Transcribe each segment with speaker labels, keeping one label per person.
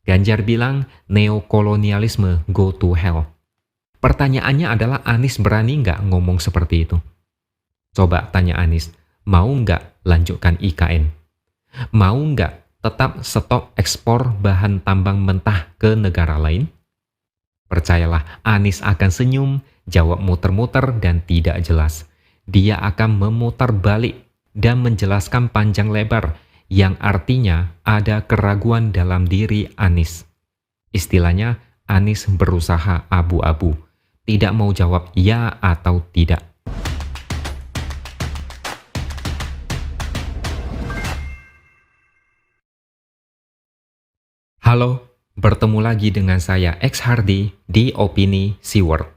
Speaker 1: Ganjar bilang neokolonialisme go to hell. Pertanyaannya adalah Anies berani nggak ngomong seperti itu? Coba tanya Anies, mau nggak lanjutkan IKN? Mau nggak tetap stop ekspor bahan tambang mentah ke negara lain? Percayalah, Anies akan senyum, jawab muter-muter dan tidak jelas. Dia akan memutar balik dan menjelaskan panjang lebar, yang artinya ada keraguan dalam diri Anies. Istilahnya, Anies berusaha abu-abu, tidak mau jawab ya atau tidak. Halo, bertemu lagi dengan saya X Hardy di Opini Siward.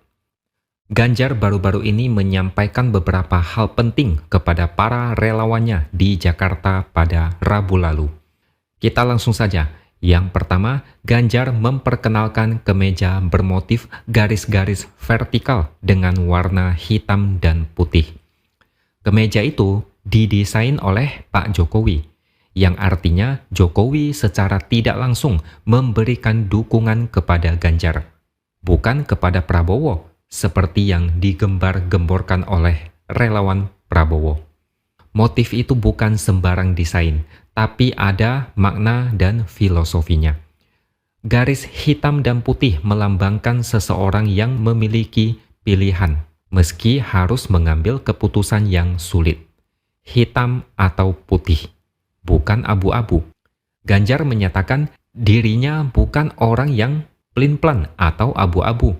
Speaker 1: Ganjar baru-baru ini menyampaikan beberapa hal penting kepada para relawannya di Jakarta pada Rabu lalu. Kita langsung saja. Yang pertama, Ganjar memperkenalkan kemeja bermotif garis-garis vertikal dengan warna hitam dan putih. Kemeja itu didesain oleh Pak Jokowi, yang artinya Jokowi secara tidak langsung memberikan dukungan kepada Ganjar, bukan kepada Prabowo, seperti yang digembar-gemborkan oleh relawan Prabowo. Motif itu bukan sembarang desain, tapi ada makna dan filosofinya. Garis hitam dan putih melambangkan seseorang yang memiliki pilihan, meski harus mengambil keputusan yang sulit. Hitam atau putih, bukan abu-abu. Ganjar menyatakan dirinya bukan orang yang pelin-pelan atau abu-abu.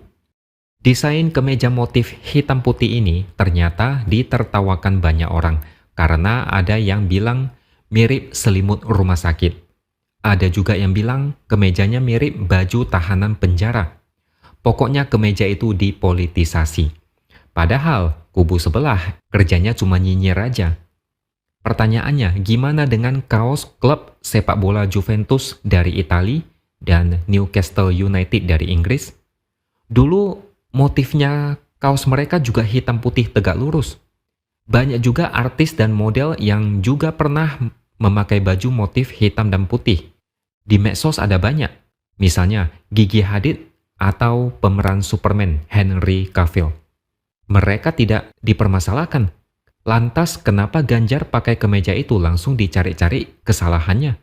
Speaker 1: Desain kemeja motif hitam putih ini ternyata ditertawakan banyak orang karena ada yang bilang mirip selimut rumah sakit. Ada juga yang bilang kemejanya mirip baju tahanan penjara. Pokoknya kemeja itu dipolitisasi. Padahal kubu sebelah kerjanya cuma nyinyir aja. Pertanyaannya, gimana dengan kaos klub sepak bola Juventus dari Italia dan Newcastle United dari Inggris? Dulu motifnya kaos mereka juga hitam putih tegak lurus. Banyak juga artis dan model yang juga pernah memakai baju motif hitam dan putih. Di medsos ada banyak, misalnya Gigi Hadid atau pemeran Superman Henry Cavill. Mereka tidak dipermasalahkan. Lantas kenapa Ganjar pakai kemeja itu langsung dicari-cari kesalahannya?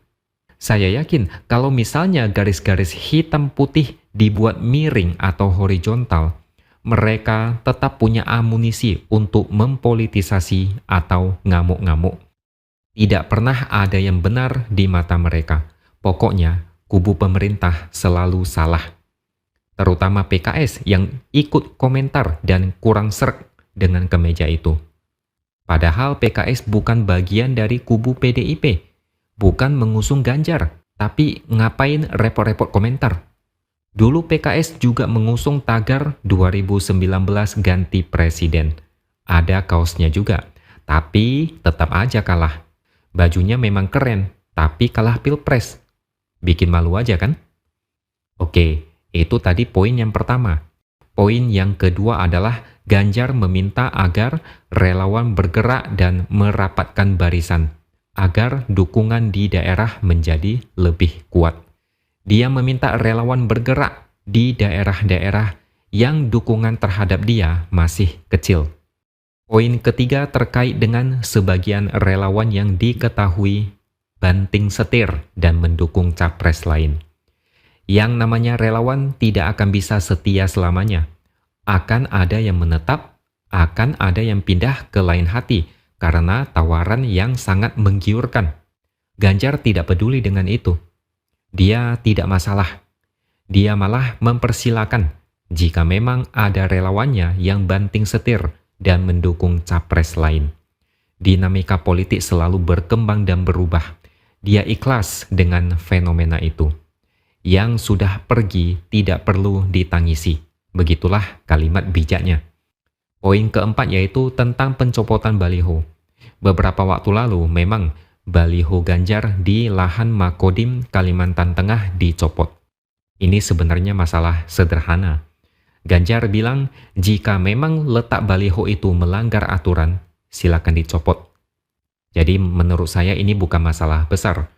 Speaker 1: Saya yakin kalau misalnya garis-garis hitam putih dibuat miring atau horizontal, mereka tetap punya amunisi untuk mempolitisasi atau ngamuk-ngamuk. Tidak pernah ada yang benar di mata mereka. Pokoknya, kubu pemerintah selalu salah. Terutama PKS yang ikut komentar dan kurang sreg dengan kemeja itu. Padahal PKS bukan bagian dari kubu PDIP, bukan mengusung Ganjar, tapi ngapain repot-repot komentar? Dulu PKS juga mengusung tagar 2019 ganti presiden. Ada kaosnya juga, tapi tetap aja kalah. Bajunya memang keren, tapi kalah pilpres. Bikin malu aja kan? Oke, itu tadi poin yang pertama. Poin yang kedua adalah Ganjar meminta agar relawan bergerak dan merapatkan barisan, agar dukungan di daerah menjadi lebih kuat. Dia meminta relawan bergerak di daerah-daerah yang dukungan terhadap dia masih kecil. Poin ketiga terkait dengan sebagian relawan yang diketahui banting setir dan mendukung capres lain. Yang namanya relawan tidak akan bisa setia selamanya. Akan ada yang menetap, akan ada yang pindah ke lain hati karena tawaran yang sangat menggiurkan. Ganjar tidak peduli dengan itu. Dia tidak masalah. Dia malah mempersilakan jika memang ada relawannya yang banting setir dan mendukung capres lain. Dinamika politik selalu berkembang dan berubah. Dia ikhlas dengan fenomena itu. Yang sudah pergi tidak perlu ditangisi. Begitulah kalimat bijaknya. Poin keempat yaitu tentang pencopotan baliho. Beberapa waktu lalu memang baliho Ganjar di lahan Makodim Kalimantan Tengah dicopot. Ini sebenarnya masalah sederhana. Ganjar bilang jika memang letak baliho itu melanggar aturan, silakan dicopot. Jadi menurut saya ini bukan masalah besar.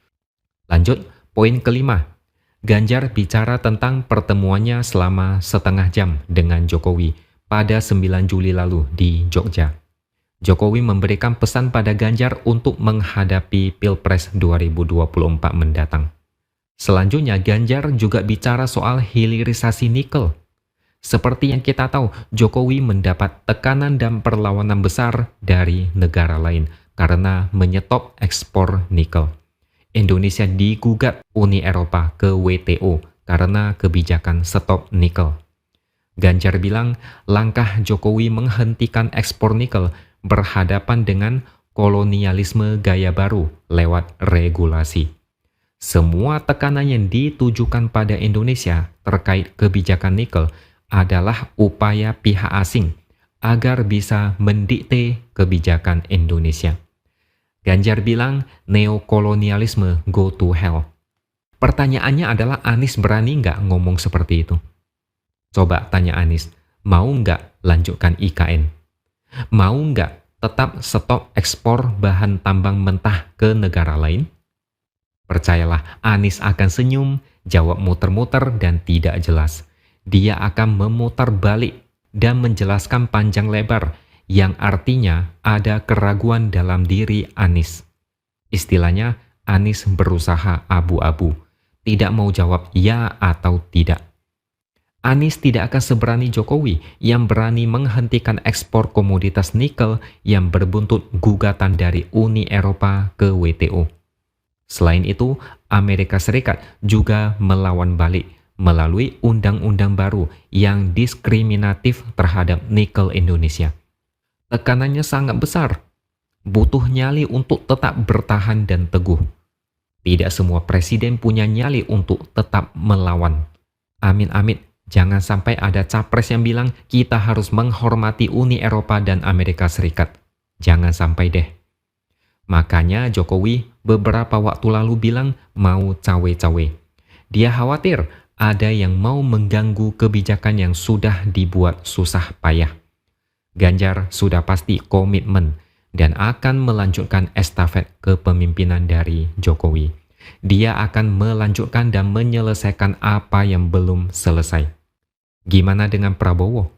Speaker 1: Lanjut, poin kelima. Ganjar bicara tentang pertemuannya selama setengah jam dengan Jokowi pada 9 Juli lalu di Jogja. Jokowi memberikan pesan pada Ganjar untuk menghadapi Pilpres 2024 mendatang. Selanjutnya, Ganjar juga bicara soal hilirisasi nikel. Seperti yang kita tahu, Jokowi mendapat tekanan dan perlawanan besar dari negara lain karena menyetop ekspor nikel. Indonesia digugat Uni Eropa ke WTO karena kebijakan stop nikel. Ganjar bilang langkah Jokowi menghentikan ekspor nikel berhadapan dengan kolonialisme gaya baru lewat regulasi. Semua tekanan yang ditujukan pada Indonesia terkait kebijakan nikel adalah upaya pihak asing agar bisa mendikte kebijakan Indonesia. Ganjar bilang neokolonialisme go to hell. Pertanyaannya adalah Anies berani nggak ngomong seperti itu? Coba tanya Anies, mau nggak lanjutkan IKN? Mau nggak tetap stop ekspor bahan tambang mentah ke negara lain? Percayalah, Anies akan senyum, jawab muter-muter dan tidak jelas. Dia akan memutar balik dan menjelaskan panjang lebar, yang artinya ada keraguan dalam diri Anies. Istilahnya, Anies berusaha abu-abu, tidak mau jawab ya atau tidak. Anies tidak akan seberani Jokowi yang berani menghentikan ekspor komoditas nikel yang berbuntut gugatan dari Uni Eropa ke WTO. Selain itu, Amerika Serikat juga melawan balik melalui undang-undang baru yang diskriminatif terhadap nikel Indonesia. Tekanannya sangat besar, butuh nyali untuk tetap bertahan dan teguh. Tidak semua presiden punya nyali untuk tetap melawan. Amin-amin, jangan sampai ada capres yang bilang kita harus menghormati Uni Eropa dan Amerika Serikat. Jangan sampai deh. Makanya Jokowi beberapa waktu lalu bilang mau cawe-cawe. Dia khawatir ada yang mau mengganggu kebijakan yang sudah dibuat susah payah. Ganjar sudah pasti komitmen dan akan melanjutkan estafet kepemimpinan dari Jokowi. Dia akan melanjutkan dan menyelesaikan apa yang belum selesai. Gimana dengan Prabowo?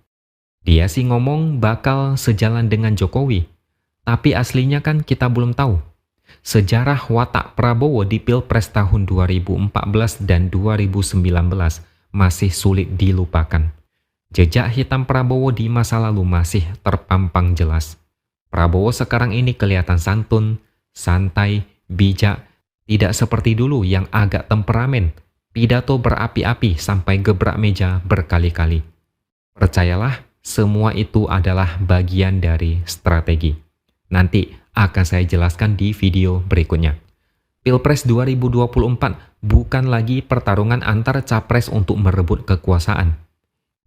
Speaker 1: Dia sih ngomong bakal sejalan dengan Jokowi, tapi aslinya kan kita belum tahu. Sejarah watak Prabowo di Pilpres tahun 2014 dan 2019 masih sulit dilupakan. Jejak hitam Prabowo di masa lalu masih terpampang jelas. Prabowo sekarang ini kelihatan santun, santai, bijak, tidak seperti dulu yang agak temperamen, pidato berapi-api sampai gebrak meja berkali-kali. Percayalah, semua itu adalah bagian dari strategi. Nanti akan saya jelaskan di video berikutnya. Pilpres 2024 bukan lagi pertarungan antar capres untuk merebut kekuasaan.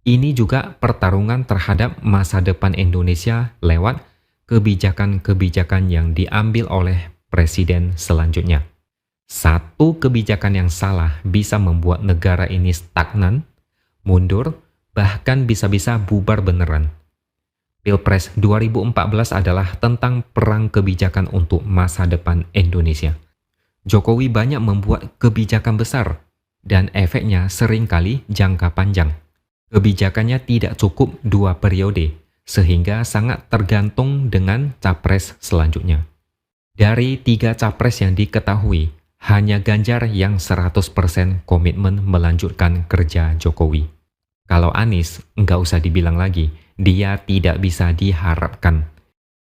Speaker 1: Ini juga pertarungan terhadap masa depan Indonesia lewat kebijakan-kebijakan yang diambil oleh presiden selanjutnya. Satu kebijakan yang salah bisa membuat negara ini stagnan, mundur, bahkan bisa-bisa bubar beneran. Pilpres 2014 adalah tentang perang kebijakan untuk masa depan Indonesia. Jokowi banyak membuat kebijakan besar dan efeknya seringkali jangka panjang. Kebijakannya tidak cukup 2 periode, sehingga sangat tergantung dengan capres selanjutnya. Dari 3 capres yang diketahui, hanya Ganjar yang 100% komitmen melanjutkan kerja Jokowi. Kalau Anies, nggak usah dibilang lagi, dia tidak bisa diharapkan.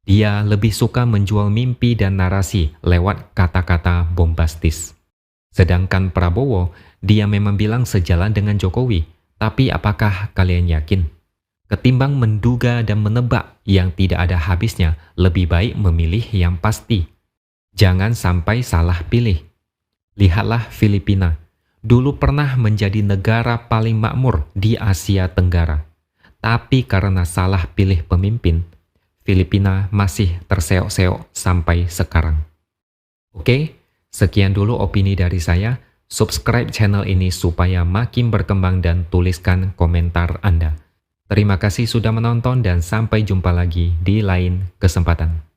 Speaker 1: Dia lebih suka menjual mimpi dan narasi lewat kata-kata bombastis. Sedangkan Prabowo, dia memang bilang sejalan dengan Jokowi, tapi apakah kalian yakin? Ketimbang menduga dan menebak yang tidak ada habisnya, lebih baik memilih yang pasti. Jangan sampai salah pilih. Lihatlah Filipina. Dulu pernah menjadi negara paling makmur di Asia Tenggara. Tapi karena salah pilih pemimpin, Filipina masih terseok-seok sampai sekarang. Oke, sekian dulu opini dari saya. Subscribe channel ini supaya makin berkembang dan tuliskan komentar Anda. Terima kasih sudah menonton dan sampai jumpa lagi di lain kesempatan.